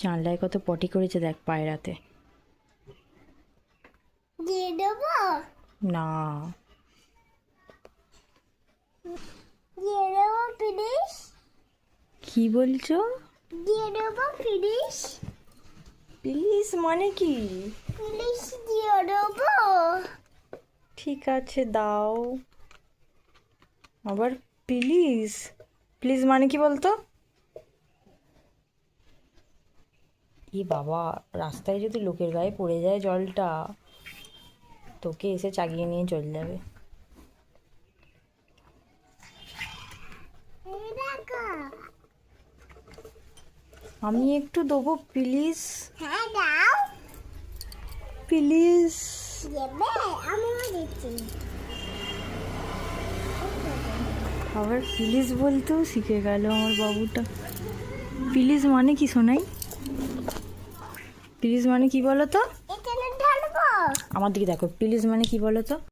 জানলায় কত পটি করেছে দেখ পায়রাতে। দিয়ে দেবো? না, দিয়ে দেবো প্লিজ? কি বলছো? দিয়ে দেবো প্লিজ? প্লিজ মানে কি? প্লিজ দিয়ে দেবো? ঠিক আছে দাও। আবার প্লিজ, প্লিজ মানে কি বলতো? ই বাবা, রাস্তায় যদি লোকের গায়ে পড়ে যায় জলটা, তোকে এসে চাগিয়ে নিয়ে চলে যাবে। এই দেখো। আমি একটু দেবো প্লিজ, হ্যাঁ দাও। প্লিজ। দেবে? আমিও দিচ্ছি। আবার প্লিজ বলতেও শিখে গেল আমার বাবুটা। প্লিজ মানে কি শোনাই? প্লিজ মানে কি বলো তো? এখানে ঢালবো? আমার দিকে দেখো, প্লিজ মানে কি বলো তো?